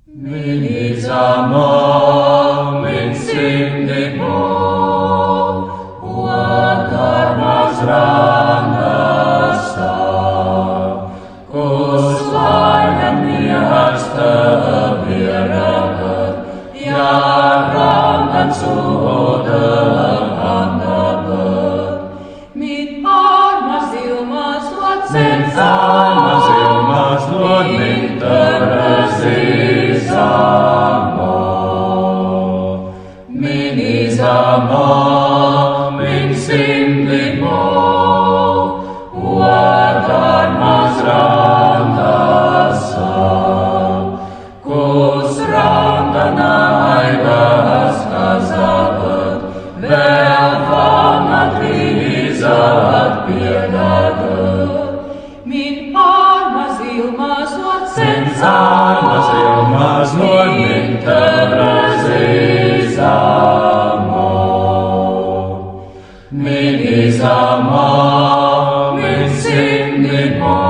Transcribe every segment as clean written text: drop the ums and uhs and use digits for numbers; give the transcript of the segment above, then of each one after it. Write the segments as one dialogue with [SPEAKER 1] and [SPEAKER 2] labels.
[SPEAKER 1] Min isänmaa, min syntimoo, luot armas rannassa. Kus lainan miehästä vieraat ja rannan suotan antavat.
[SPEAKER 2] Min armas ilmas luot sen
[SPEAKER 1] Armas ilmas luot min törrös isänmaa. Min isänmaa, min syntimoo, luot armas rannassa. Kus rantana aikas kasavat, velvanat viisaat pienavat.
[SPEAKER 2] Min armas ilmas luot sen
[SPEAKER 1] Armas ilmas luot min törrös isänmaa. Min isänmaa, min syntimoo,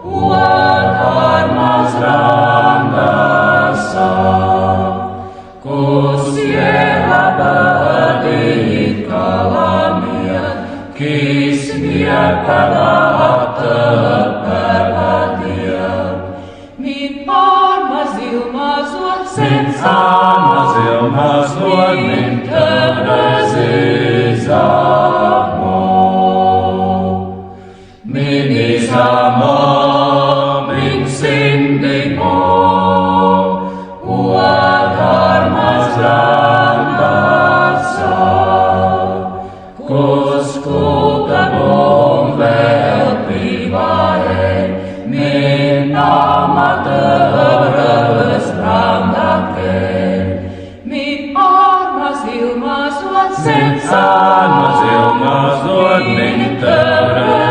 [SPEAKER 1] luot armas rannassa. Kus siellä päätit kalamiat, kismiä pelattat päivätiet.
[SPEAKER 2] Min armas ilmas luot sen
[SPEAKER 1] Armas ilmas luot min törrös isänmaa. Min isänmaa, min syntimoo, luot armas rannassa. Kus kultapuun velpivaen, min amatörös rantakeen.
[SPEAKER 2] Min armas ilmas luot sen
[SPEAKER 1] Armas ilmas luot min törrös